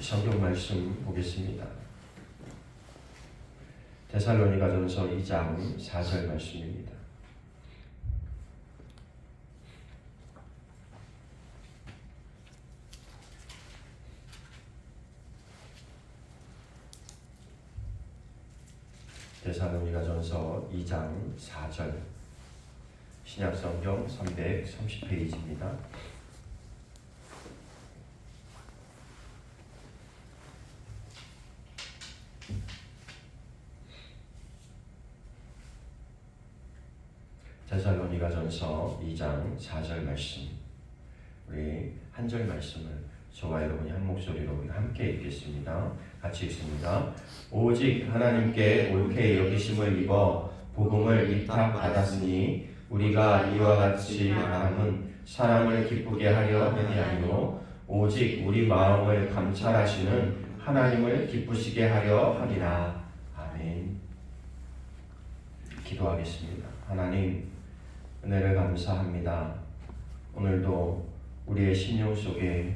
성경 말씀 보겠습니다. 데살로니가전서 2장 4절 말씀입니다. 데살로니가전서 2장 4절 신약성경 330페이지입니다. 데살로니가전서 2장 4절 말씀, 우리 한 절 말씀을 저와 여러분이 한 목소리로 함께 읽겠습니다. 같이 읽습니다. 오직 하나님께 옳게 여기심을 입어 복음을 위탁받았으니 우리가 이와 같이 말함은 사람을 기쁘게 하려 함이 아니요 오직 우리 마음을 감찰하시는 하나님을 기쁘시게 하려 함이라. 아멘. 기도하겠습니다. 하나님, 은혜를 감사합니다. 오늘도 우리의 심령 속에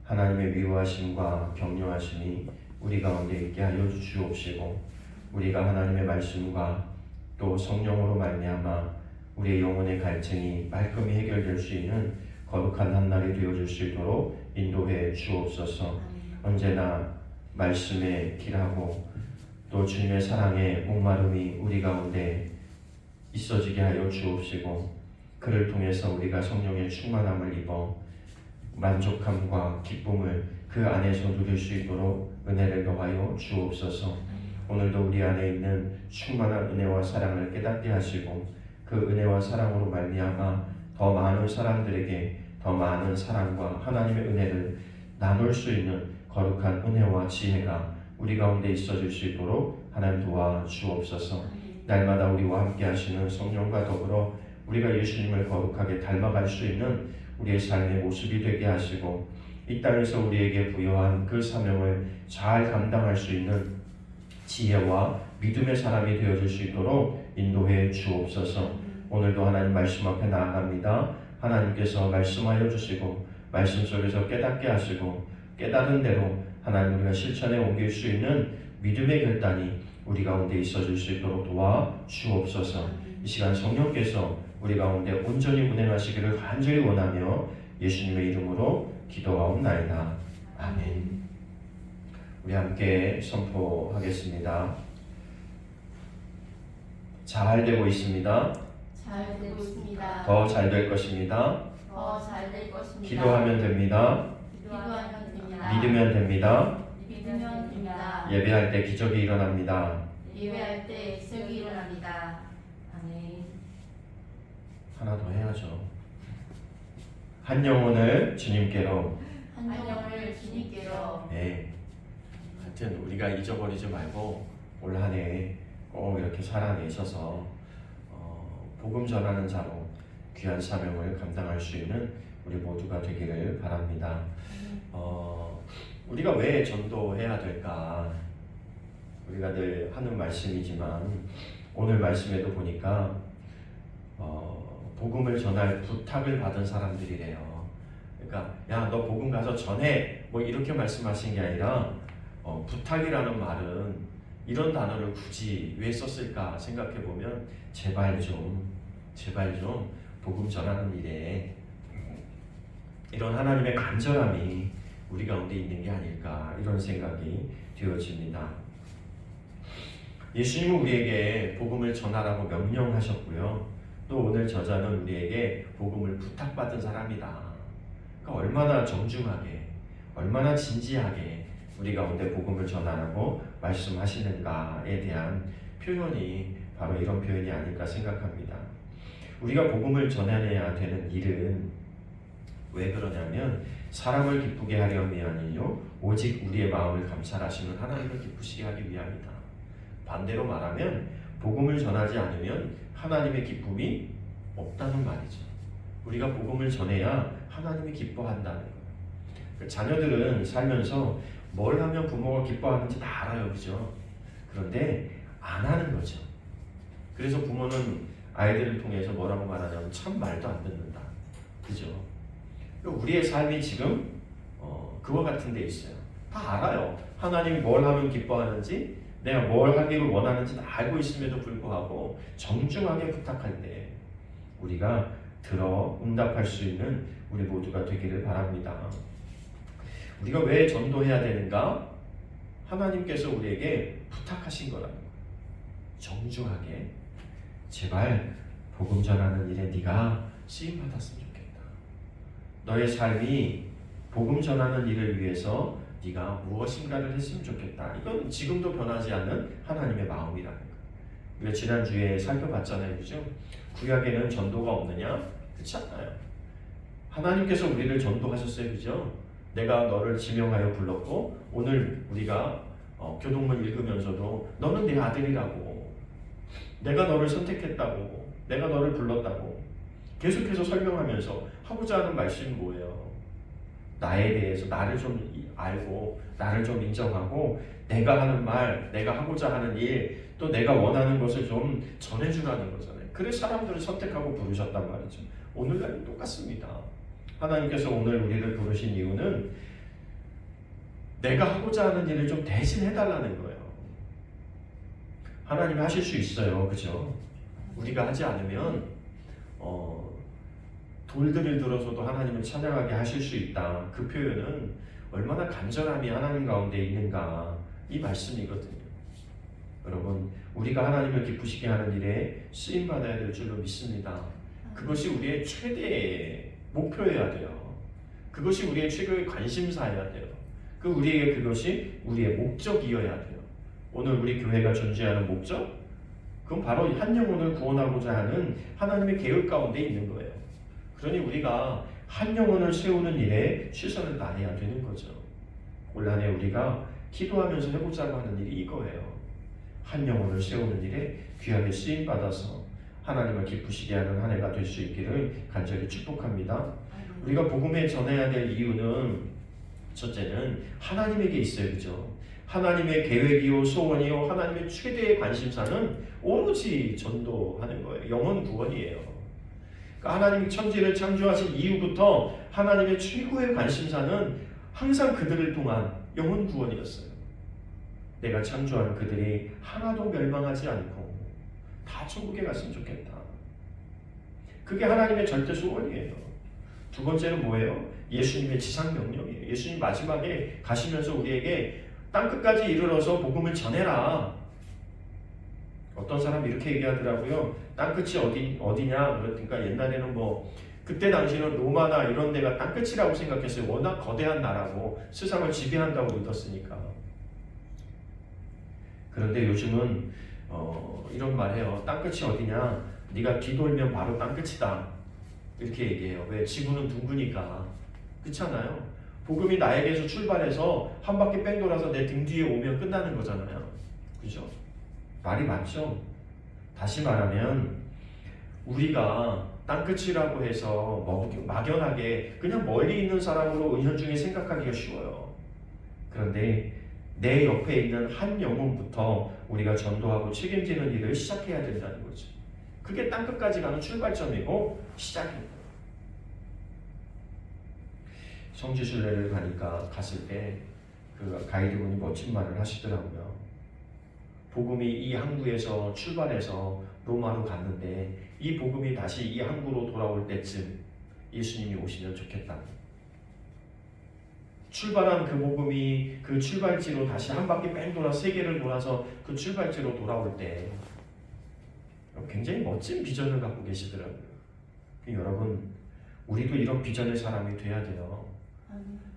하나님의 위로하심과 격려하심이 우리 가운데 있게 하여 주옵시고, 우리가 하나님의 말씀과 또 성령으로 말미암아 우리의 영혼의 갈증이 말끔히 해결될 수 있는 거룩한 한날이 되어줄 수 있도록 인도해 주옵소서. 언제나 말씀에 길하고 또 주님의 사랑의 목마름이 우리 가운데 있어지게 하여 주옵시고, 그를 통해서 우리가 성령의 충만함을 입어 만족함과 기쁨을 그 안에서 누릴 수 있도록 은혜를 더하여 주옵소서. 오늘도 우리 안에 있는 충만한 은혜와 사랑을 깨닫게 하시고, 그 은혜와 사랑으로 말미암아 더 많은 사람들에게 더 많은 사랑과 하나님의 은혜를 나눌 수 있는 거룩한 은혜와 지혜가 우리 가운데 있어질 수 있도록 하나님 도와 주옵소서. 날마다 우리와 함께 하시는 성령과 더불어 우리가 예수님을 거룩하게 닮아갈 수 있는 우리의 삶의 모습이 되게 하시고, 이 땅에서 우리에게 부여한 그 사명을 잘 감당할 수 있는 지혜와 믿음의 사람이 되어질 수 있도록 인도해 주옵소서. 오늘도 하나님 말씀 앞에 나아갑니다. 하나님께서 말씀하여 주시고 말씀 속에서 깨닫게 하시고, 깨달은 대로 하나님 우리가 실천에 옮길 수 있는 믿음의 결단이 우리 가운데 있어질 수 있도록 도와 주옵소서. 이 시간 성령께서 우리 가운데 온전히 운행하시기를 간절히 원하며 예수님의 이름으로 기도하옵나이다. 아멘. 우리 함께 선포하겠습니다. 잘 되고 있습니다. 잘 되고 있습니다. 더 잘 될 것입니다. 더 잘 될 것입니다. 기도하면 됩니다. 기도하면 됩니다. 믿으면 됩니다. 믿으면 됩니다. 예배할 때 기적이 일어납니다. 예배할 때 기적이 일어납니다. 아멘. 하나 더 해야죠. 한 영혼을 주님께로. 한 영혼을 주님께로. 네. 하여튼 우리가 잊어버리지 말고 올 한 해 꼭 이렇게 살아내셔서 복음 전하는 자로 귀한 사명을 감당할 수 있는 우리 모두가 되기를 바랍니다. 우리가 왜 전도해야 될까? 우리가 늘 하는 말씀이지만 오늘 말씀에도 보니까 복음을 전할 부탁을 받은 사람들이래요. 그러니까 야, 너 복음 가서 전해, 뭐 이렇게 말씀하신 게 아니라 부탁이라는 말은 이런 단어를 굳이 왜 썼을까 생각해 보면 제발 좀 복음 전하는 일에 이런 하나님의 간절함이 우리 가운데 있는 게 아닐까, 이런 생각이 되어집니다. 예수님은 우리에게 복음을 전하라고 명령하셨고요. 또 오늘 저자는 우리에게 복음을 부탁받은 사람이다. 그러니까 얼마나 정중하게, 얼마나 진지하게 우리 가운데 복음을 전하라고 말씀하시는가에 대한 표현이 바로 이런 표현이 아닐까 생각합니다. 우리가 복음을 전해야 되는 일은 왜 그러냐면 사람을 기쁘게 하려함이 아니요 오직 우리의 마음을 감찰하시는 하나님을 기쁘시게 하기 위함이다. 반대로 말하면 복음을 전하지 않으면 하나님의 기쁨이 없다는 말이죠. 우리가 복음을 전해야 하나님이 기뻐한다는 거예요. 자녀들은 살면서 뭘 하면 부모가 기뻐하는지 다 알아요, 그죠? 그런데 안 하는 거죠. 그래서 부모는 아이들을 통해서 뭐라고 말하냐면 참 말도 안 듣는다, 그죠? 우리의 삶이 지금 그와 같은 데 있어요. 다 알아요. 하나님이 뭘 하면 기뻐하는지, 내가 뭘 하기를 원하는지 다 알고 있음에도 불구하고 정중하게 부탁할 때 우리가 들어 응답할 수 있는 우리 모두가 되기를 바랍니다. 우리가 왜 전도해야 되는가? 하나님께서 우리에게 부탁하신 거라는 거예요. 정중하게 제발 복음 전하는 일에 네가 쓰임 받았으면 좋겠다. 너의 삶이 복음 전하는 일을 위해서 네가 무엇인가를 했으면 좋겠다. 이건 지금도 변하지 않는 하나님의 마음이라는 거예요. 우리가 지난주에 살펴봤잖아요. 그죠? 구약에는 전도가 없느냐? 그렇지 않아요. 하나님께서 우리를 전도하셨어요. 그죠? 내가 너를 지명하여 불렀고 오늘 우리가 교동문 읽으면서도 너는 내 아들이라고, 내가 너를 선택했다고, 내가 너를 불렀다고 계속해서 설명하면서 하고자 하는 말씀이 뭐예요? 나에 대해서 나를 좀 알고 나를 좀 인정하고 내가 하는 말, 내가 하고자 하는 일, 또 내가 원하는 것을 좀 전해주라는 거잖아요. 그래서 사람들을 선택하고 부르셨단 말이죠. 오늘날도 똑같습니다. 하나님께서 오늘 우리를 부르신 이유는 내가 하고자 하는 일을 좀 대신 해달라는 거예요. 하나님이 하실 수 있어요. 그죠? 우리가 하지 않으면 돌들을 들어서도 하나님을 찬양하게 하실 수 있다. 그 표현은 얼마나 간절함이 하나님 가운데 있는가 이 말씀이거든요. 여러분, 우리가 하나님을 기쁘시게 하는 일에 쓰임받아야 될 줄로 믿습니다. 그것이 우리의 최대의 목표여야 돼요. 그것이 우리의 최고의 관심사여야 돼요. 우리에게 그것이 우리의 목적이어야 돼요. 오늘 우리 교회가 존재하는 목적? 그건 바로 한 영혼을 구원하고자 하는 하나님의 계획 가운데 있는 거예요. 그러니 우리가 한 영혼을 세우는 일에 최선을 다해야 되는 거죠. 올 한해 우리가 기도하면서 해보자고 하는 일이 이거예요. 한 영혼을 세우는 일에 귀하게 쓰임받아서 하나님을 기쁘시게 하는 한 해가 될 수 있기를 간절히 축복합니다. 우리가 복음에 전해야 될 이유는 첫째는 하나님에게 있어요. 그죠? 하나님의 계획이요 소원이요 하나님의 최대의 관심사는 오로지 전도하는 거예요. 영혼 구원이에요. 그러니까 하나님이 천지를 창조하신 이후부터 하나님의 최고의 관심사는 항상 그들을 통한 영혼 구원이었어요. 내가 창조한 그들이 하나도 멸망하지 않고 다 천국에 갔으면 좋겠다. 그게 하나님의 절대 소원이에요. 두 번째는 뭐예요? 예수님의 지상 명령이에요. 예수님 마지막에 가시면서 우리에게 땅끝까지 이르러서 복음을 전해라. 어떤 사람이 이렇게 얘기하더라고요. 땅끝이 어디냐? 그러니까 옛날에는 그때 당시는 로마나 이런 데가 땅끝이라고 생각했어요. 워낙 거대한 나라고 세상을 지배한다고 믿었으니까. 그런데 요즘은 이런 말해요. 땅끝이 어디냐? 네가 뒤돌면 바로 땅끝이다. 이렇게 얘기해요. 왜? 지구는 둥그니까. 그렇잖아요. 복음이 나에게서 출발해서 한 바퀴 뺑 돌아서 내 등 뒤에 오면 끝나는 거잖아요. 그죠? 말이 맞죠? 다시 말하면 우리가 땅끝이라고 해서 막연하게 그냥 멀리 있는 사람으로 은연중에 생각하기가 쉬워요. 그런데 내 옆에 있는 한 영혼부터 우리가 전도하고 책임지는 일을 시작해야 된다는 거죠. 그게 땅끝까지 가는 출발점이고 시작입니다. 성지순례를 갔을 때 그 가이드분이 멋진 말을 하시더라고요. 복음이 이 항구에서 출발해서 로마로 갔는데 이 복음이 다시 이 항구로 돌아올 때쯤 예수님이 오시면 좋겠다. 출발한 그 복음이 그 출발지로 다시 한 바퀴 뺑 돌아 세계를 돌아서 그 출발지로 돌아올 때 굉장히 멋진 비전을 갖고 계시더라고요. 여러분, 우리도 이런 비전의 사람이 돼야 돼요.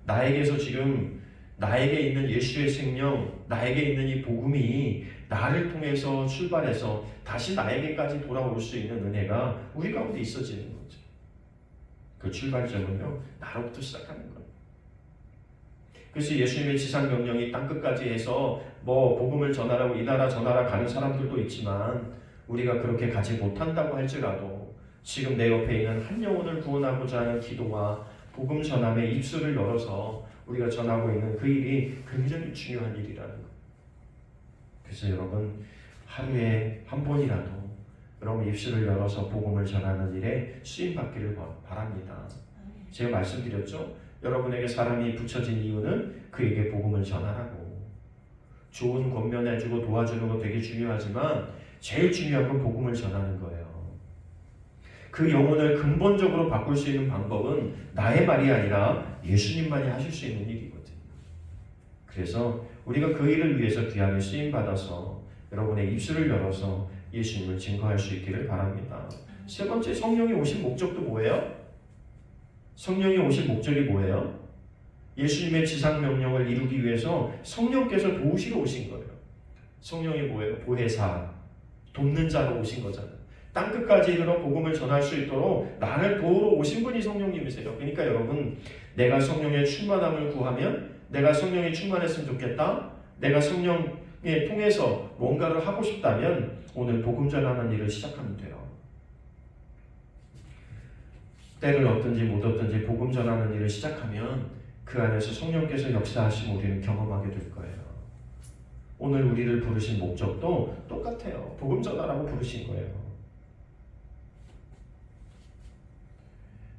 나에게서 지금 나에게 있는 예수의 생명, 나에게 있는 이 복음이 나를 통해서 출발해서 다시 나에게까지 돌아올 수 있는 은혜가 우리 가운데 있어지는 거죠. 그 출발점은요, 나로부터 시작하는 거예요. 그래서 예수님의 지상 명령이 땅끝까지 해서 복음을 전하라고 이 나라 저 나라 가는 사람들도 있지만 우리가 그렇게 가지 못한다고 할지라도 지금 내 옆에 있는 한 영혼을 구원하고자 하는 기도와 복음 전함의 입술을 열어서 우리가 전하고 있는 그 일이 굉장히 중요한 일이라는 거예요. 그래서 여러분, 하루에 한 번이라도 여러분 입술을 열어서 복음을 전하는 일에 쓰임받기를 바랍니다. 제가 말씀드렸죠? 여러분에게 사람이 붙여진 이유는 그에게 복음을 전하라고. 좋은 권면해주고 도와주는 거 되게 중요하지만 제일 중요한 건 복음을 전하는 거예요. 그 영혼을 근본적으로 바꿀 수 있는 방법은 나의 말이 아니라 예수님만이 하실 수 있는 일이거든요. 그래서 우리가 그 일을 위해서 귀하게 쓰임받아서 여러분의 입술을 열어서 예수님을 증거할 수 있기를 바랍니다. 세 번째, 성령이 오신 목적도 뭐예요? 성령이 오신 목적이 뭐예요? 예수님의 지상 명령을 이루기 위해서 성령께서 도우시러 오신 거예요. 성령이 뭐예요? 보혜사, 돕는 자로 오신 거잖아요. 땅끝까지 이르러 복음을 전할 수 있도록 나를 도우러 오신 분이 성령님이세요. 그러니까 여러분, 내가 성령의 충만함을 구하면 내가 성령이 충만했으면 좋겠다. 내가 성령에 통해서 뭔가를 하고 싶다면 오늘 복음 전하는 일을 시작하면 돼요. 때를 얻든지 못 얻든지 복음 전하는 일을 시작하면 그 안에서 성령께서 역사하심 우리는 경험하게 될 거예요. 오늘 우리를 부르신 목적도 똑같아요. 복음 전하라고 부르신 거예요.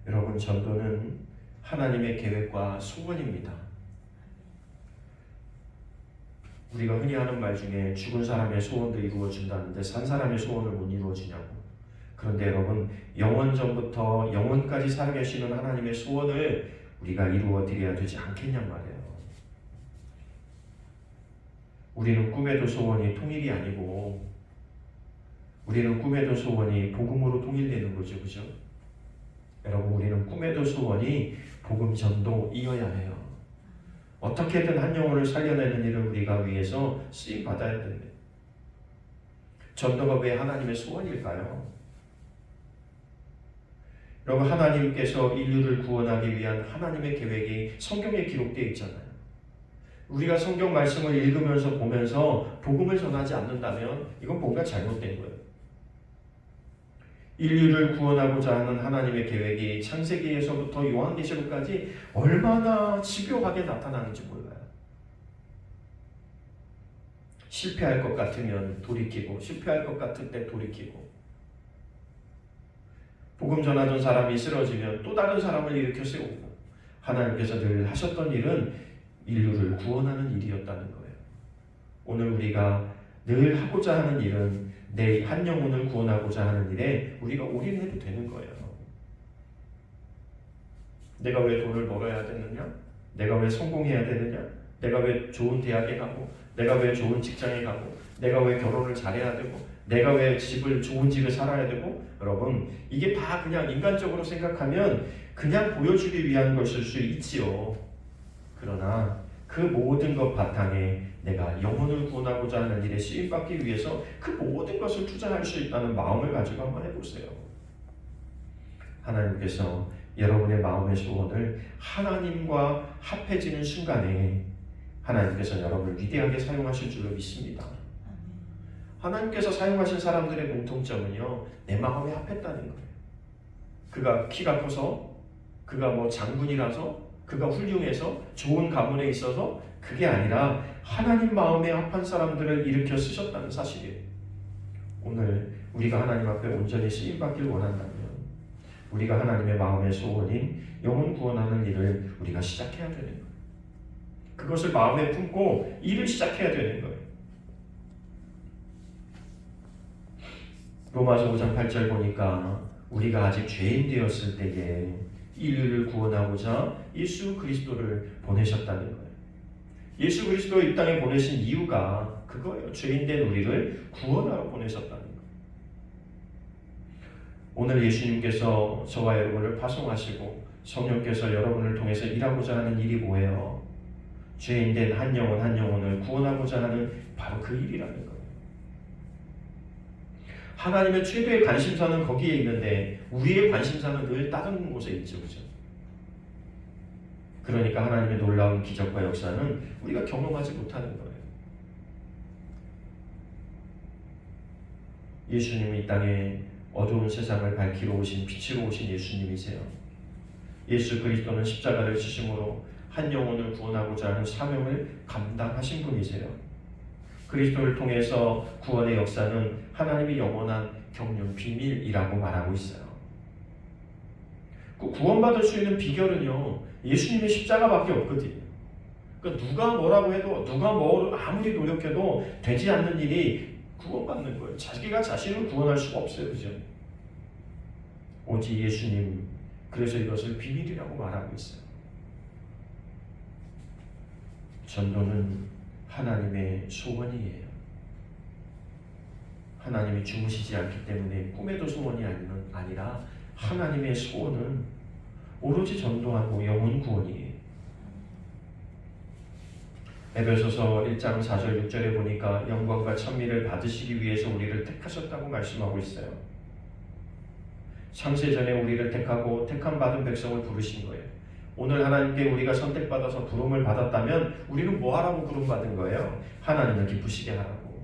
여러분, 전도는 하나님의 계획과 소원입니다. 우리가 흔히 하는 말 중에 죽은 사람의 소원도 이루어진다는데 산 사람의 소원을 못 이루어지냐고. 그런데 여러분, 영원전부터 영원까지 살아계시는 하나님의 소원을 우리가 이루어 드려야 되지 않겠냔 말이에요. 우리는 꿈에도 소원이 통일이 아니고 우리는 꿈에도 소원이 복음으로 통일되는 거죠. 그죠? 여러분, 우리는 꿈에도 소원이 복음 전도이어야 해요. 어떻게든 한 영혼을 살려내는 일을 우리가 위해서 쓰임 받아야 됩니다. 전도가 왜 하나님의 소원일까요? 여러분, 하나님께서 인류를 구원하기 위한 하나님의 계획이 성경에 기록되어 있잖아요. 우리가 성경 말씀을 읽으면서 보면서 복음을 전하지 않는다면 이건 뭔가 잘못된 거예요. 인류를 구원하고자 하는 하나님의 계획이 창세기에서부터 요한계시록까지 얼마나 집요하게 나타나는지 몰라요. 실패할 것 같으면 돌이키고, 실패할 것 같을 때 돌이키고, 복음 전하던 사람이 쓰러지면 또 다른 사람을 일으켜 세우고, 하나님께서 늘 하셨던 일은 인류를 구원하는 일이었다는 거예요. 오늘 우리가 늘 하고자 하는 일은 내 한 영혼을 구원하고자 하는 일에 우리가 올인해도 되는 거예요. 내가 왜 돈을 벌어야 되느냐? 내가 왜 성공해야 되느냐? 내가 왜 좋은 대학에 가고, 내가 왜 좋은 직장에 가고, 내가 왜 결혼을 잘해야 되고, 내가 왜 좋은 집에 살아야 되고. 여러분, 이게 다 그냥 인간적으로 생각하면 그냥 보여주기 위한 것일 수 있지요. 그러나 그 모든 것 바탕에 내가 영혼을 구원하고자 하는 일에 쓰임받기 위해서 그 모든 것을 투자할 수 있다는 마음을 가지고 한번 해보세요. 하나님께서 여러분의 마음의 소원을 하나님과 합해지는 순간에 하나님께서 여러분을 위대하게 사용하실 줄로 믿습니다. 하나님께서 사용하신 사람들의 공통점은요, 내 마음에 합했다는 거예요. 그가 키가 커서, 그가 뭐 장군이라서, 그가 훌륭해서, 좋은 가문에 있어서, 그게 아니라 하나님 마음에 합한 사람들을 일으켜 쓰셨다는 사실이에요. 오늘 우리가 하나님 앞에 온전히 쓰임받길 원한다면 우리가 하나님의 마음의 소원인 영혼 구원하는 일을 우리가 시작해야 되는 거예요. 그것을 마음에 품고 일을 시작해야 되는 거예요. 로마서 5장 8절 보니까 우리가 아직 죄인 되었을 때에 인류를 구원하고자 예수 그리스도를 보내셨다는 거예요. 예수 그리스도를 이 땅에 보내신 이유가 그거예요. 죄인된 우리를 구원하러 보내셨다는 거예요. 오늘 예수님께서 저와 여러분을 파송하시고 성령께서 여러분을 통해서 일하고자 하는 일이 뭐예요? 죄인된 한 영혼 한 영혼을 구원하고자 하는 바로 그 일이라는 거예요. 하나님의 최대의 관심사는 거기에 있는데 우리의 관심사는 늘 다른 곳에 있죠. 그죠? 그러니까 하나님의 놀라운 기적과 역사는 우리가 경험하지 못하는 거예요. 예수님이 이 땅에 어두운 세상을 밝히러 오신 빛으로 오신 예수님이세요. 예수 그리스도는 십자가를 지심으로 한 영혼을 구원하고자 하는 사명을 감당하신 분이세요. 그리스도를 통해서 구원의 역사는 하나님의 영원한 경륜 비밀이라고 말하고 있어요. 그 구원받을 수 있는 비결은요, 예수님의 십자가밖에 없거든요. 그러니까 누가 뭐라고 해도 누가 뭐 아무리 노력해도 되지 않는 일이 구원받는 거예요. 자기가 자신을 구원할 수가 없어요. 그죠? 오직 예수님. 그래서 이것을 비밀이라고 말하고 있어요. 전도는 하나님의 소원이에요. 하나님이 주무시지 않기 때문에 꿈에도 소원이 아니라 하나님의 소원은 오로지 전도하고 영혼 구원이에요. 에베소서 1장 4절 6절에 보니까 영광과 찬미를 받으시기 위해서 우리를 택하셨다고 말씀하고 있어요. 창세전에 우리를 택하고 택함 받은 백성을 부르신 거예요. 오늘 하나님께 우리가 선택받아서 부름을 받았다면 우리는 뭐 하라고 부름받은 거예요? 하나님을 기쁘시게 하라고.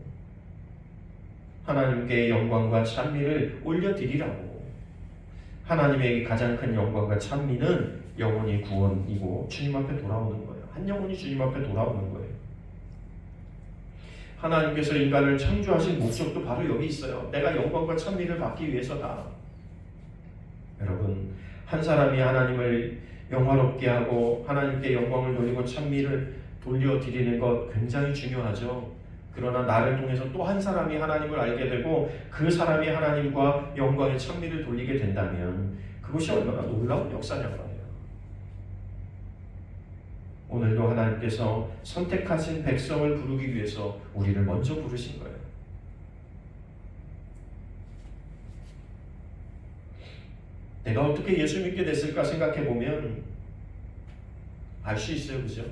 하나님께 영광과 찬미를 올려드리라고. 하나님에게 가장 큰 영광과 찬미는 영혼이 구원이고 주님 앞에 돌아오는 거예요. 한 영혼이 주님 앞에 돌아오는 거예요. 하나님께서 인간을 창조하신 목적도 바로 여기 있어요. 내가 영광과 찬미를 받기 위해서다. 여러분, 한 사람이 하나님을 영화롭게 하고 하나님께 영광을 돌리고 찬미를 돌려드리는 것 굉장히 중요하죠. 그러나 나를 통해서 또 한 사람이 하나님을 알게 되고 그 사람이 하나님과 영광의 찬미를 돌리게 된다면 그것이 얼마나 놀라운 역사냐고 해요. 오늘도 하나님께서 선택하신 백성을 부르기 위해서 우리를 먼저 부르신 거예요. 내가 어떻게 예수 믿게 됐을까 생각해 보면 알 수 있어요. 그죠?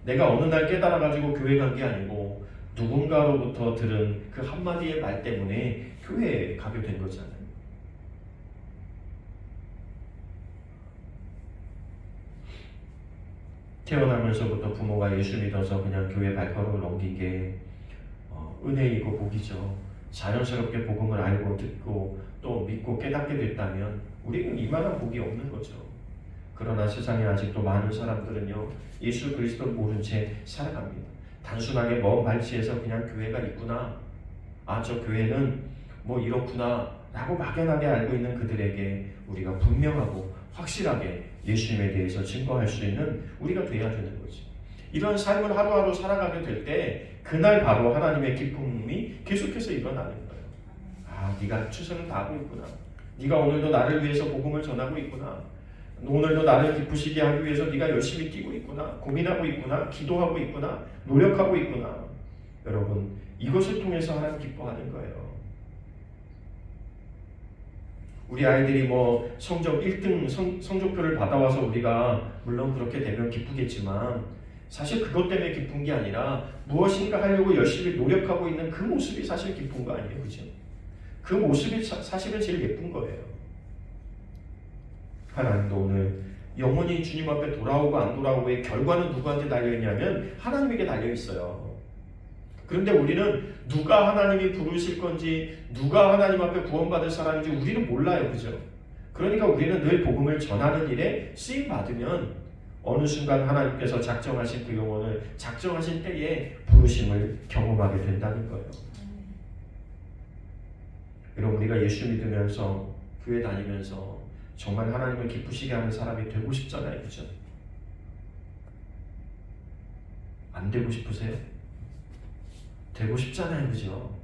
내가 어느 날 깨달아가지고 교회 간 게 아니고 누군가로부터 들은 그 한마디의 말 때문에 교회에 가게 된 거잖아요. 태어나면서부터 부모가 예수 믿어서 그냥 교회 발걸음을 넘긴 게 은혜이고 복이죠. 자연스럽게 복음을 알고 듣고 또 믿고 깨닫게 됐다면 우리는 이만한 복이 없는 거죠. 그러나 세상에 아직도 많은 사람들은요, 예수 그리스도를 모른 채 살아갑니다. 단순하게 먼 발치에서 그냥 교회가 있구나, 저 교회는 뭐 이렇구나 라고 막연하게 알고 있는 그들에게 우리가 분명하고 확실하게 예수님에 대해서 증거할 수 있는 우리가 돼야 되는 거지. 이런 삶을 하루하루 살아가게 될 때 그날 바로 하나님의 기쁨이 계속해서 일어나는 거예요. 네가 최선을 다하고 있구나. 네가 오늘도 나를 위해서 복음을 전하고 있구나. 오늘도 나를 기쁘시게 하기 위해서 네가 열심히 뛰고 있구나. 고민하고 있구나. 기도하고 있구나. 노력하고 있구나. 여러분, 이것을 통해서 하나님 기뻐하는 거예요. 우리 아이들이 뭐 성적 1등 성적표를 받아와서 우리가 물론 그렇게 되면 기쁘겠지만 사실 그것 때문에 기쁜 게 아니라 무엇인가 하려고 열심히 노력하고 있는 그 모습이 사실 기쁜 거 아니에요. 그죠? 그 모습이 사실은 제일 예쁜 거예요. 하나님도 오늘 영혼이 주님 앞에 돌아오고 안 돌아오고의 결과는 누구한테 달려있냐면 하나님에게 달려있어요. 그런데 우리는 누가 하나님이 부르실 건지 누가 하나님 앞에 구원받을 사람인지 우리는 몰라요. 그죠? 그러니까 우리는 늘 복음을 전하는 일에 쓰임받으면 어느 순간 하나님께서 작정하신 그 영혼을 작정하신 때에 부르심을 경험하게 된다는 거예요. 여러분, 우리가 예수 믿으면서 교회 다니면서 정말 하나님을 기쁘시게 하는 사람이 되고 싶잖아요. 그죠? 안 되고 싶으세요? 되고 싶잖아요. 그죠?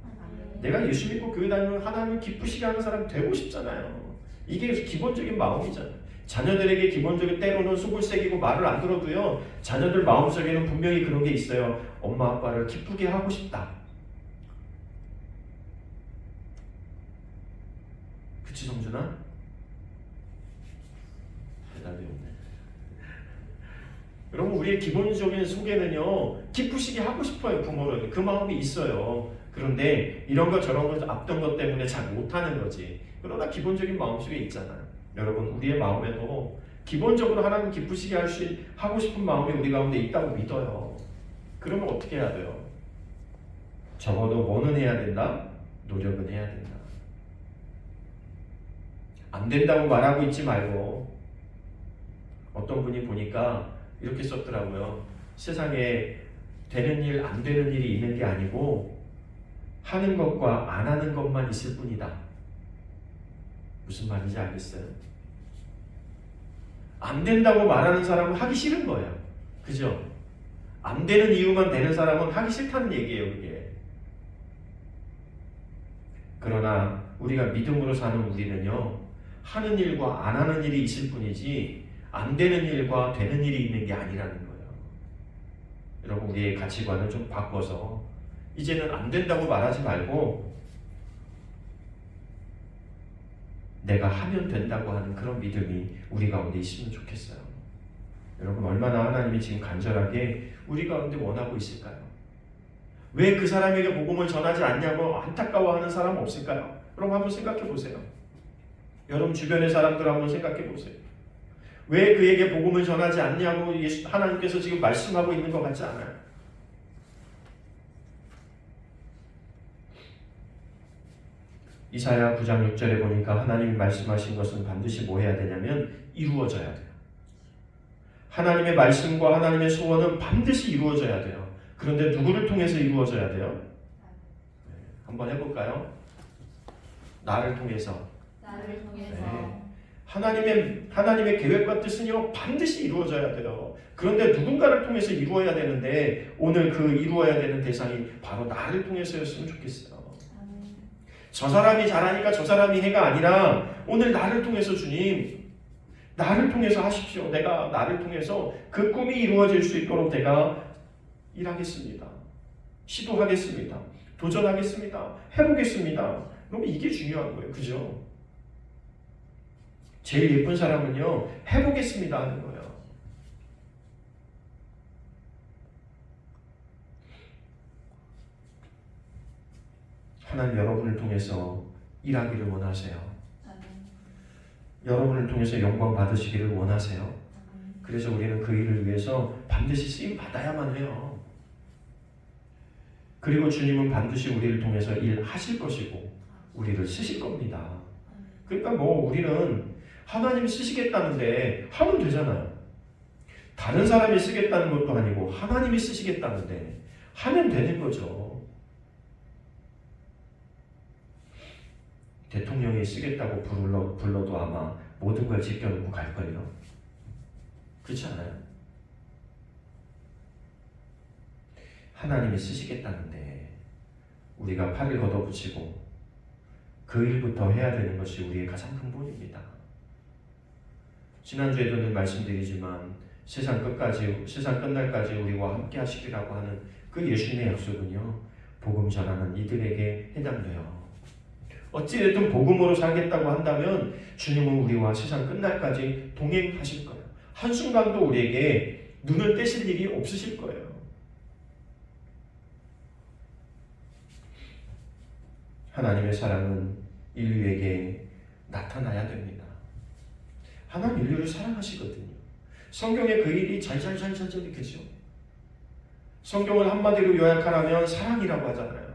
내가 예수 믿고 교회 다니면 하나님을 기쁘시게 하는 사람이 되고 싶잖아요. 이게 기본적인 마음이잖아요. 자녀들에게 기본적인 때로는 속을 새기고 말을 안 들어도요, 자녀들 마음속에는 분명히 그런 게 있어요. 엄마 아빠를 기쁘게 하고 싶다. 그치 성준아? 대답이 없네. 여러분, 우리의 기본적인 속에는요, 기쁘시게 하고 싶어요. 부모를. 그 마음이 있어요. 그런데 이런 것 저런 것 앞던 것 때문에 잘 못하는 거지. 그러나 기본적인 마음속에 있잖아요. 여러분, 우리의 마음에도 기본적으로 하나님 기쁘시게 하고 싶은 마음이 우리 가운데 있다고 믿어요. 그러면 어떻게 해야 돼요? 적어도 뭐는 해야 된다? 노력은 해야 된다. 안 된다고 말하고 있지 말고, 어떤 분이 보니까 이렇게 썼더라고요. 세상에 되는 일, 안 되는 일이 있는 게 아니고 하는 것과 안 하는 것만 있을 뿐이다. 무슨 말인지 알겠어요? 안 된다고 말하는 사람은 하기 싫은 거예요. 그죠? 안 되는 이유만 되는 사람은 하기 싫다는 얘기예요, 그게. 그러나 우리가 믿음으로 사는 우리는요, 하는 일과 안 하는 일이 있을 뿐이지 안 되는 일과 되는 일이 있는 게 아니라는 거예요. 여러분, 우리의 가치관을 좀 바꿔서 이제는 안 된다고 말하지 말고 내가 하면 된다고 하는 그런 믿음이 우리 가운데 있으면 좋겠어요. 여러분, 얼마나 하나님이 지금 간절하게 우리 가운데 원하고 있을까요? 왜 그 사람에게 복음을 전하지 않냐고 안타까워하는 사람 없을까요? 그럼 한번 생각해 보세요. 여러분 주변의 사람들 한번 생각해 보세요. 왜 그에게 복음을 전하지 않냐고 하나님께서 지금 말씀하고 있는 것 같지 않아요? 이사야 9장 6절에 보니까 하나님이 말씀하신 것은 반드시 뭐 해야 되냐면 이루어져야 돼요. 하나님의 말씀과 하나님의 소원은 반드시 이루어져야 돼요. 그런데 누구를 통해서 이루어져야 돼요? 한번 해볼까요? 나를 통해서. 나를 통해서. 네. 하나님의 계획과 뜻은요 반드시 이루어져야 돼요. 그런데 누군가를 통해서 이루어야 되는데 오늘 그 이루어야 되는 대상이 바로 나를 통해서였으면 좋겠어요. 저 사람이 잘하니까 저 사람이 해가 아니라 오늘 나를 통해서 주님, 나를 통해서 하십시오. 내가 나를 통해서 그 꿈이 이루어질 수 있도록 내가 일하겠습니다. 시도하겠습니다. 도전하겠습니다. 해보겠습니다. 그럼 이게 중요한 거예요. 그죠? 제일 예쁜 사람은요 해보겠습니다 하는 거예요. 하나님 여러분을 통해서 일하기를 원하세요. 여러분을 통해서 영광 받으시기를 원하세요. 그래서 우리는 그 일을 위해서 반드시 쓰임 받아야만 해요. 그리고 주님은 반드시 우리를 통해서 일하실 것이고 우리를 쓰실 겁니다. 그러니까 뭐 우리는 하나님이 쓰시겠다는데 하면 되잖아요. 다른 사람이 쓰겠다는 것도 아니고 하나님이 쓰시겠다는데 하면 되는 거죠. 대통령이 쓰겠다고 불러도 아마 모든 걸 제껴놓고 갈걸요. 그렇지 않아요? 하나님이 쓰시겠다는데 우리가 팔을 걷어붙이고 그 일부터 해야 되는 것이 우리의 가장 큰 본입니다. 지난주에도 늘 말씀드리지만 세상 끝날까지 우리와 함께 하시리라고 하는 그 예수님의 약속은요 복음 전하는 이들에게 해당돼요. 어찌됐든 복음으로 살겠다고 한다면 주님은 우리와 세상 끝날까지 동행하실 거예요. 한순간도 우리에게 눈을 떼실 일이 없으실 거예요. 하나님의 사랑은 인류에게 나타나야 됩니다. 하나님 인류를 사랑하시거든요. 성경에 그 일이 잘잘잘잘잘 그죠? 성경을 한마디로 요약하라면 사랑이라고 하잖아요.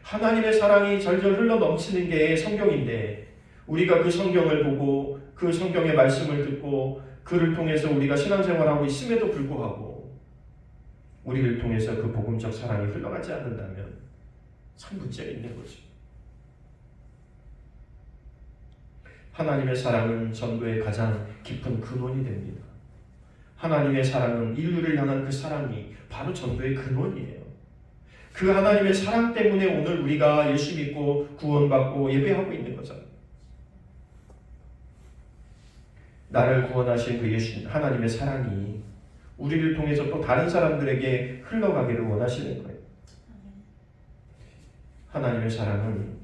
하나님의 사랑이 절절 흘러 넘치는 게 성경인데 우리가 그 성경을 보고 그 성경의 말씀을 듣고 그를 통해서 우리가 신앙생활하고 있음에도 불구하고 우리를 통해서 그 복음적 사랑이 흘러가지 않는다면 참 문제가 있는 거죠. 하나님의 사랑은 전도의 가장 깊은 근원이 됩니다. 하나님의 사랑은 인류를 향한 그 사랑이 바로 전도의 근원이에요. 그 하나님의 사랑 때문에 오늘 우리가 예수 믿고 구원받고 예배하고 있는 거잖아요. 나를 구원하신 그 예수 하나님의 사랑이 우리를 통해서 또 다른 사람들에게 흘러가기를 원하시는 거예요. 하나님의 사랑은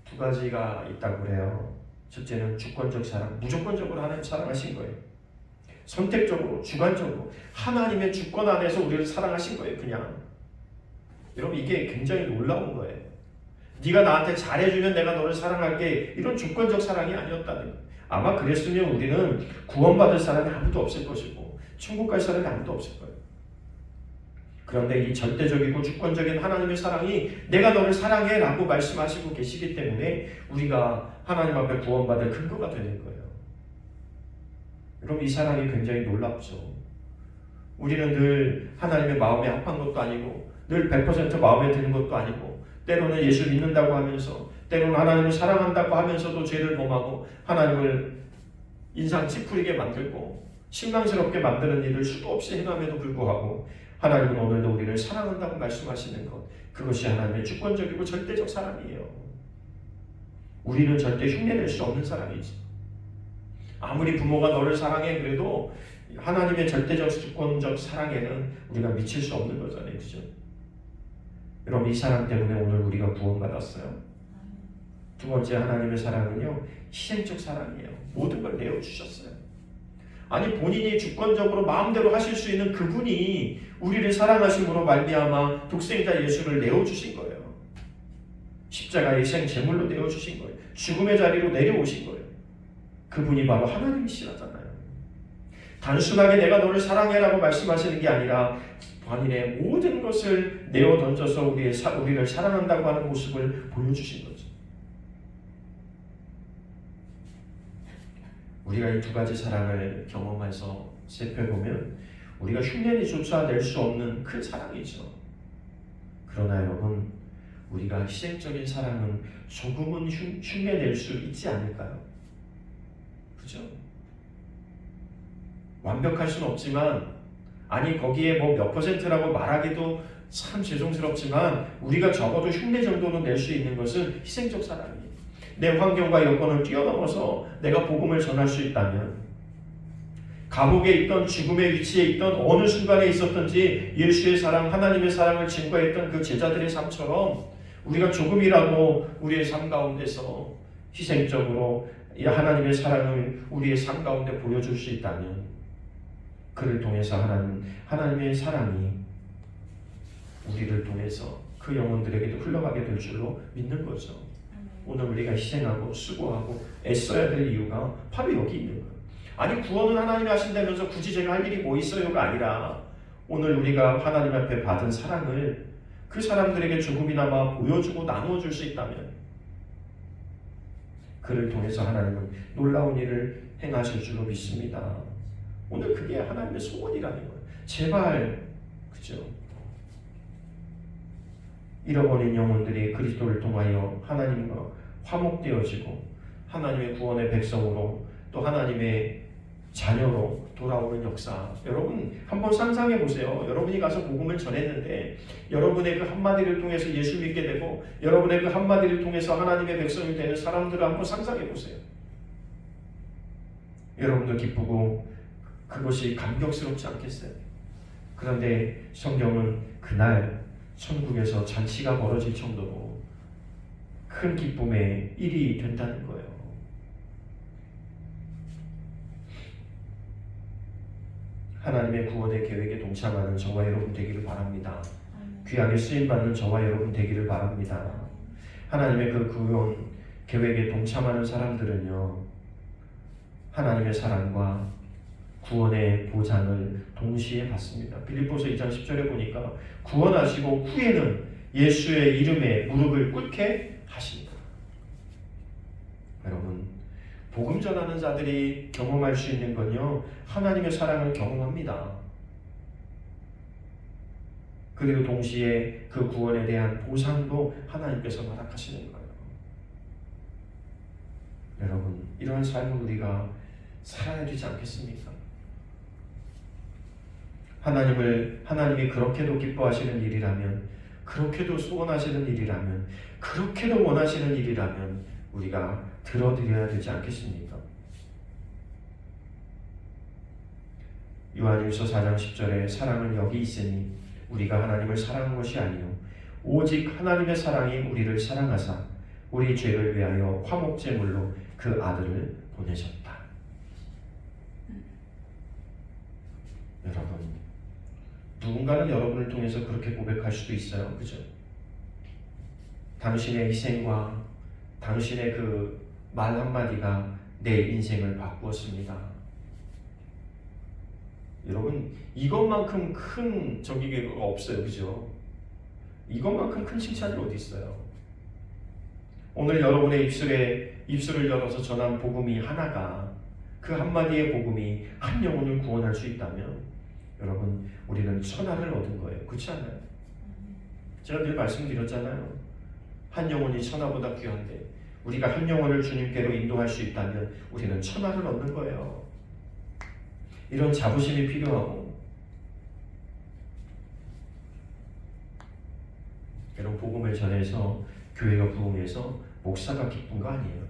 두 가지가 있다고 그래요. 첫째는 주권적 사랑, 무조건적으로 하나님 사랑하신 거예요. 선택적으로, 주관적으로 하나님의 주권 안에서 우리를 사랑하신 거예요. 그냥 여러분 이게 굉장히 놀라운 거예요. 네가 나한테 잘해주면 내가 너를 사랑할게 이런 주권적 사랑이 아니었다는 거예요. 아마 그랬으면 우리는 구원받을 사람이 아무도 없을 것이고 천국 갈 사람이 아무도 없을 거예요. 그런데 이 절대적이고 주권적인 하나님의 사랑이 내가 너를 사랑해 라고 말씀하시고 계시기 때문에 우리가 하나님 앞에 구원받을 근거가 되는 거예요. 여러분 이 사랑이 굉장히 놀랍죠. 우리는 늘 하나님의 마음에 합한 것도 아니고 늘 100% 마음에 드는 것도 아니고 때로는 예수 믿는다고 하면서 때로는 하나님을 사랑한다고 하면서도 죄를 범하고 하나님을 인상 찌푸리게 만들고 실망스럽게 만드는 일을 수도 없이 행함에도 불구하고 하나님은 오늘도 우리를 사랑한다고 말씀하시는 것, 그것이 하나님의 주권적이고 절대적 사랑이에요. 우리는 절대 흉내낼 수 없는 사랑이지. 아무리 부모가 너를 사랑해 그래도 하나님의 절대적 주권적 사랑에는 우리가 미칠 수 없는 거잖아요. 그죠? 여러분, 이 사랑 때문에 오늘 우리가 구원받았어요. 두 번째, 하나님의 사랑은요, 희생적 사랑이에요. 모든 걸 내어주셨어요. 아니, 본인이 주권적으로 마음대로 하실 수 있는 그분이 우리를 사랑하심으로 말미암아 독생자 예수를 내어주신 거예요. 십자가의 희생 제물로 내어주신 거예요. 죽음의 자리로 내려오신 거예요. 그분이 바로 하나님이시라잖아요. 단순하게 내가 너를 사랑해라고 말씀하시는 게 아니라 본인의 모든 것을 내어 던져서 우리를 사랑한다고 하는 모습을 보여주신 거죠. 우리가 이 두 가지 사랑을 경험해서 살펴보면 우리가 흉내조차 낼 수 없는 큰 사랑이죠. 그러나 여러분, 우리가 희생적인 사랑은 조금은 흉내낼 수 있지 않을까요? 그죠? 완벽할 수는 없지만, 아니 거기에 뭐 몇 %라고 말하기도 참 죄송스럽지만 우리가 적어도 흉내 정도는 낼 수 있는 것은 희생적 사랑이에요. 내 환경과 여건을 뛰어넘어서 내가 복음을 전할 수 있다면, 감옥에 있던 죽음의 위치에 있던 어느 순간에 있었던지 예수의 사랑, 하나님의 사랑을 증거했던 그 제자들의 삶처럼 우리가 조금이라도 우리의 삶 가운데서 희생적으로 이 하나님의 사랑을 우리의 삶 가운데 보여줄 수 있다면, 그를 통해서 하나님의 사랑이 우리를 통해서 그 영혼들에게도 흘러가게 될 줄로 믿는 거죠. 오늘 우리가 희생하고 수고하고 애써야 될 이유가 바로 여기 있는 거예요. 아니, 구원은 하나님이 하신다면서 굳이 제가 할 일이 뭐 있어요가 아니라, 오늘 우리가 하나님 앞에 받은 사랑을 그 사람들에게 조금이나마 보여주고 나누어줄 수 있다면, 그를 통해서 하나님은 놀라운 일을 행하실 줄로 믿습니다. 오늘 그게 하나님의 소원이라는 거예요. 제발, 그죠? 잃어버린 영혼들이 그리스도를 통하여 하나님과 화목되어지고 하나님의 구원의 백성으로 또 하나님의 자녀로 돌아오는 역사, 여러분 한번 상상해 보세요. 여러분이 가서 복음을 전했는데 여러분의 그 한마디를 통해서 예수 믿게 되고 여러분의 그 한마디를 통해서 하나님의 백성이 되는 사람들을 한번 상상해 보세요. 여러분도 기쁘고 그것이 감격스럽지 않겠어요? 그런데 성경은 그날 천국에서 잔치가 벌어질 정도로 큰 기쁨의 일이 된다는 거예요. 하나님의 구원의 계획에 동참하는 저와 여러분 되기를 바랍니다. 귀하게 쓰임받는 저와 여러분 되기를 바랍니다. 하나님의 그 구원 계획에 동참하는 사람들은요, 하나님의 사랑과 구원의 보장을 동시에 받습니다. 빌립보서 2장 10절에 보니까 구원하시고 후에는 예수의 이름에 무릎을 꿇게 하십니다. 여러분, 복음 전하는 자들이 경험할 수 있는 건요, 하나님의 사랑을 경험합니다. 그리고 동시에 그 구원에 대한 보상도 하나님께서 허락하시는 거예요. 여러분, 이러한 삶을 우리가 살아야 되지 않겠습니까? 하나님이 그렇게도 기뻐하시는 일이라면, 그렇게도 소원하시는 일이라면, 그렇게도 원하시는 일이라면 우리가 들어드려야 되지 않겠습니까? 요한일서 4장 10절에 사랑은 여기 있으니 우리가 하나님을 사랑한 것이 아니요 오직 하나님의 사랑이 우리를 사랑하사 우리 죄를 위하여 화목제물로 그 아들을 보내셨다. 여러분, 누군가는 여러분을 통해서 그렇게 고백할 수도 있어요. 그죠? 당신의 희생과 당신의 그 말 한마디가 내 인생을 바꾸었습니다. 여러분, 이것만큼 큰 저기가 없어요. 그죠? 이것만큼 큰 칭찬이 어디 있어요? 오늘 여러분의 입술을 열어서 전한 복음이 하나가, 그 한마디의 복음이 한 영혼을 구원할 수 있다면 여러분, 우리는 천하를 얻은 거예요. 그렇지 않아요? 제가 늘 말씀드렸잖아요. 한 영혼이 천하보다 귀한데 우리가 한 영혼을 주님께로 인도할 수 있다면 우리는 천하를 얻는 거예요. 이런 자부심이 필요하고, 여러분 복음을 전해서 교회가 부흥해서 목사가 기쁜 거 아니에요.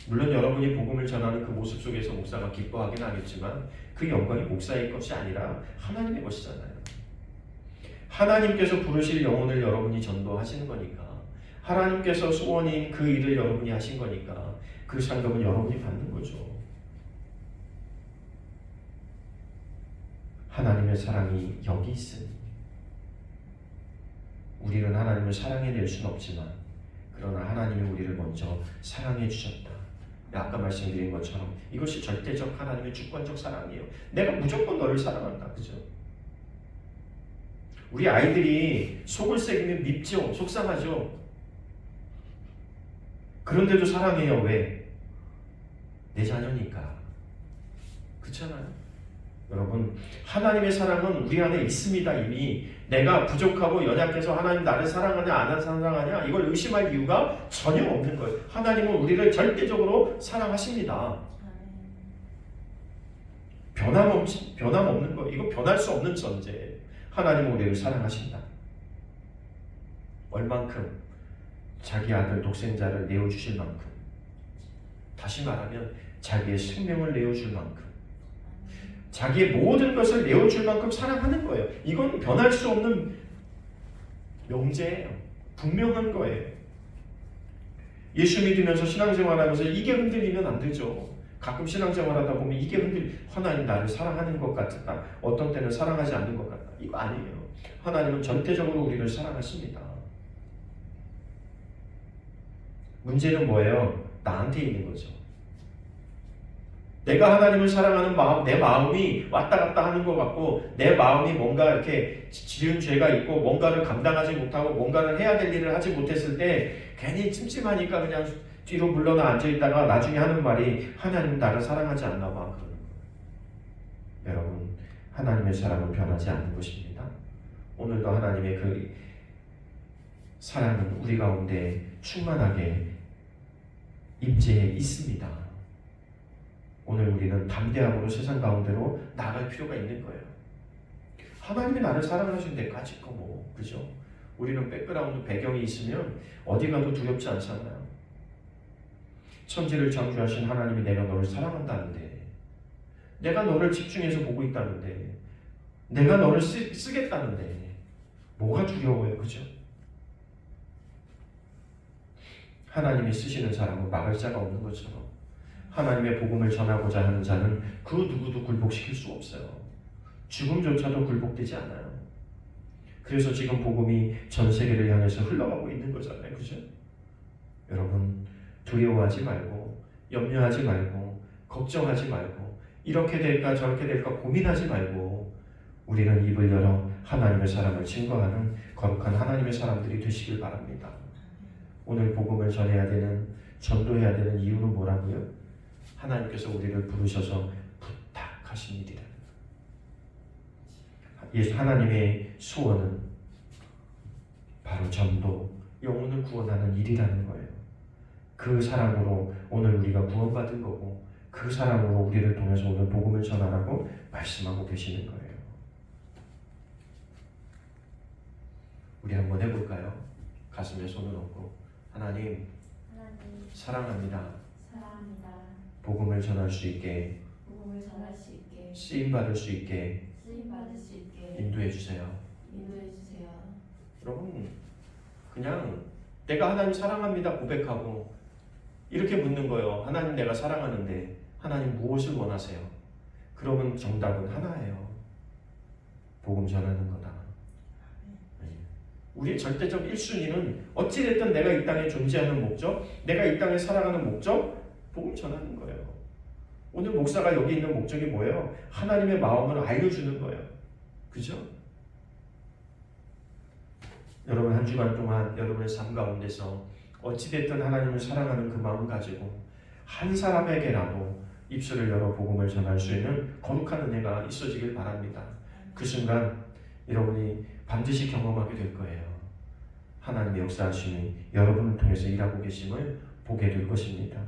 물론 여러분이 복음을 전하는 그 모습 속에서 목사가 기뻐하긴 하겠지만 그 영광이 목사의 것이 아니라 하나님의 것이잖아요. 하나님께서 부르실 영혼을 여러분이 전도하시는 거니까, 하나님께서 소원인 그 일을 여러분이 하신 거니까 그 상급은 여러분이 받는 거죠. 하나님의 사랑이 여기 있으니 우리는 하나님을 사랑해낼 수는 없지만, 그러나 하나님이 우리를 먼저 사랑해 주셨다. 아까 말씀드린 것처럼 이것이 절대적 하나님의 주권적 사랑이에요. 내가 무조건 너를 사랑한다. 그죠? 우리 아이들이 속을 새기면 밉죠. 속상하죠. 그런데도 사랑해요. 왜? 내 자녀니까. 그렇잖아요. 여러분, 하나님의 사랑은 우리 안에 있습니다. 이미 내가 부족하고 연약해서 하나님 나를 사랑하냐 안 사랑하냐 이걸 의심할 이유가 전혀 없는 거예요. 하나님은 우리를 절대적으로 사랑하십니다. 변함없는 거. 이거 변할 수 없는 전제. 하나님은 우리를 사랑하신다. 얼만큼? 자기 아들 독생자를 내어주실 만큼. 다시 말하면 자기의 생명을 내어줄 만큼, 자기의 모든 것을 내어줄 만큼 사랑하는 거예요. 이건 변할 수 없는 명제예요. 분명한 거예요. 예수 믿으면서 신앙생활하면서 이게 흔들리면 안 되죠. 가끔 신앙생활하다 보면 이게 하나님 나를 사랑하는 것 같다. 어떤 때는 사랑하지 않는 것 같다. 이거 아니에요. 하나님은 전체적으로 우리를 사랑하십니다. 문제는 뭐예요? 나한테 있는 거죠. 내가 하나님을 사랑하는 마음, 내 마음이 왔다 갔다 하는 것 같고, 내 마음이 뭔가 이렇게 지은 죄가 있고 뭔가를 감당하지 못하고 뭔가를 해야 될 일을 하지 못했을 때 괜히 찜찜하니까 그냥 뒤로 물러나 앉아있다가 나중에 하는 말이 하나님 나를 사랑하지 않나 봐. 그러는 거예요. 여러분, 하나님의 사랑은 변하지 않는 것입니다. 오늘도 하나님의 그 사랑은 우리 가운데 충만하게 임재해 있습니다. 오늘 우리는 담대함으로 세상 가운데로 나아갈 필요가 있는 거예요. 하나님이 나를 사랑하신 데까지 뭐, 그죠? 우리는 백그라운드 배경이 있으면 어디 가도 두렵지 않잖아요. 천지를 창조하신 하나님이 내가 너를 사랑한다는데, 내가 너를 집중해서 보고 있다는데, 내가 너를 쓰겠다는데 뭐가 두려워요, 그죠? 하나님이 쓰시는 사람은 막을 자가 없는 것처럼 하나님의 복음을 전하고자 하는 자는 그 누구도 굴복시킬 수 없어요. 죽음조차도 굴복되지 않아요. 그래서 지금 복음이 전 세계를 향해서 흘러가고 있는 거잖아요. 그죠? 여러분, 두려워하지 말고, 염려하지 말고, 걱정하지 말고, 이렇게 될까 저렇게 될까 고민하지 말고, 우리는 입을 열어 하나님의 사랑을 증거하는 거룩한 하나님의 사람들이 되시길 바랍니다. 오늘 복음을 전해야 되는, 전도해야 되는 이유는 뭐라고요? 하나님께서 우리를 부르셔서 부탁하신 일이라는 거예요. 하나님의 소원은 바로 전도, 영혼을 구원하는 일이라는 거예요. 그 사랑으로 오늘 우리가 구원받은 거고, 그 사랑으로 우리를 통해서 오늘 복음을 전하라고 말씀하고 계시는 거예요. 우리 한번 해볼까요? 가슴에 손을 얹고, 하나님 사랑합니다. 복음을 전할 수 있게, 쓰임 받을 수 있게 인도해 주세요. 여러분, 그냥 내가 하나님 사랑합니다 고백하고 이렇게 묻는 거예요. 하나님 내가 사랑하는데 하나님 무엇을 원하세요? 그러면 정답은 하나예요. 복음 전하는 거다. 우리의 절대적 1순위는 어찌됐든 내가 이 땅에 존재하는 목적, 내가 이 땅에 살아가는 목적, 복음 전하는 거예요. 오늘 목사가 여기 있는 목적이 뭐예요? 하나님의 마음을 알려주는 거예요. 그죠? 여러분, 한 주간 동안 여러분의 삶 가운데서 어찌됐든 하나님을 사랑하는 그 마음 가지고 한 사람에게라도 입술을 열어 복음을 전할 수 있는 거룩한 은혜가 있어지길 바랍니다. 그 순간 여러분이 반드시 경험하게 될 거예요. 하나님의 역사하심이 여러분을 통해서 일하고 계심을 보게 될 것입니다.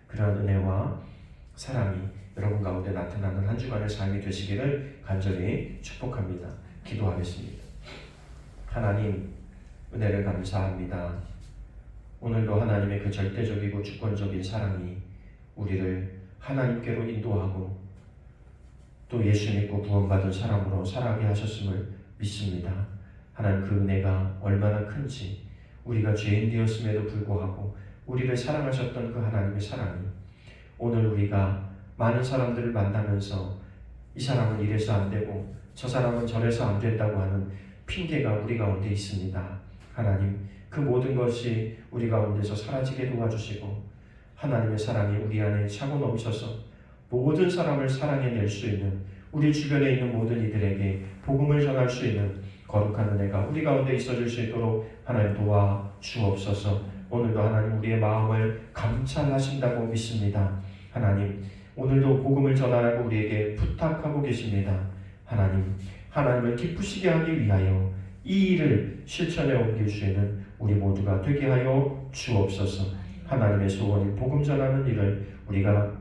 그러한 은혜와 사랑이 여러분 가운데 나타나는 한 주간의 삶이 되시기를 간절히 축복합니다. 기도하겠습니다. 하나님, 은혜를 감사합니다. 오늘도 하나님의 그 절대적이고 주권적인 사랑이 우리를 하나님께로 인도하고 또 예수 믿고 구원받은 사람으로 살아가게 하셨음을 믿습니다. 하나님, 그 은혜가 얼마나 큰지, 우리가 죄인 되었음에도 불구하고 우리를 사랑하셨던 그 하나님의 사랑이 오늘 우리가 많은 사람들을 만나면서 이 사람은 이래서 안 되고 저 사람은 저래서 안 된다고 하는 핑계가 우리 가운데 있습니다. 하나님, 그 모든 것이 우리 가운데서 사라지게 도와주시고 하나님의 사랑이 우리 안에 차고 넘쳐서 모든 사람을 사랑해낼 수 있는, 우리 주변에 있는 모든 이들에게 복음을 전할 수 있는 거룩한 은혜가 우리 가운데 있어질 수 있도록 하나님 도와주옵소서. 오늘도 하나님 우리의 마음을 감찰하신다고 믿습니다. 하나님, 오늘도 복음을 전하라고 우리에게 부탁하고 계십니다. 하나님, 하나님을 기쁘시게 하기 위하여 이 일을 실천에 옮길 수 있는 우리 모두가 되게 하여 주옵소서. 하나님의 소원인 복음 전하는 일을 우리가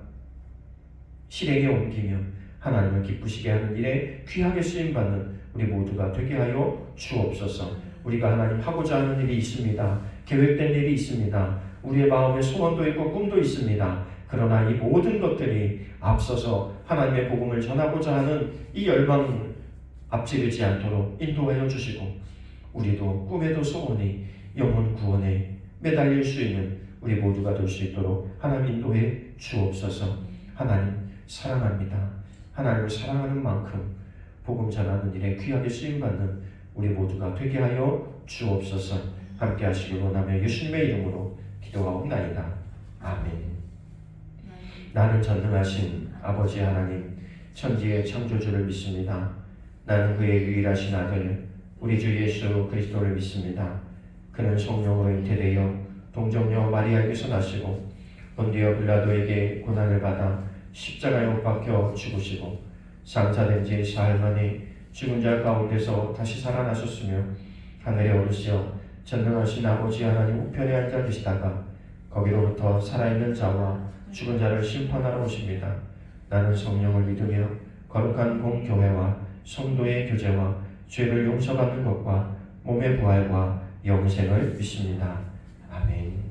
실행에 옮기며 하나님을 기쁘시게 하는 일에 귀하게 쓰임받는 우리 모두가 되게 하여 주옵소서. 우리가 하나님 하고자 하는 일이 있습니다. 계획된 일이 있습니다. 우리의 마음에 소원도 있고 꿈도 있습니다. 그러나 이 모든 것들이 앞서서 하나님의 복음을 전하고자 하는 이 열망을 앞지르지 않도록 인도하여 주시고 우리도 꿈에도 소원이 영혼 구원에 매달릴 수 있는 우리 모두가 될 수 있도록 하나님 인도해 주옵소서. 하나님 사랑합니다. 하나님을 사랑하는 만큼 복음 전하는 일에 귀하게 쓰임받는 우리 모두가 되게 하여 주옵소서. 함께 하시길 원하며 예수님의 이름으로 기도하옵나이다. 아멘. 나는 전능하신 아버지 하나님, 천지의 창조주를 믿습니다. 나는 그의 유일하신 아들 우리 주 예수 그리스도를 믿습니다. 그는 성령으로 잉태되어 동정녀 마리아에게서 나시고 본디오 빌라도에게 고난을 받아 십자가에 못 박혀 죽으시고 장사된 지 사흘 만에 죽은 자 가운데서 다시 살아나셨으며 하늘에 오르시어 전능하신 아버지 하나님 우편에 앉아 계시다가 거기로부터 살아있는 자와 죽은 자를 심판하러 오십니다. 나는 성령을 믿으며 거룩한 공교회와 성도의 교제와 죄를 용서받는 것과 몸의 부활과 영생을 믿습니다. 아멘.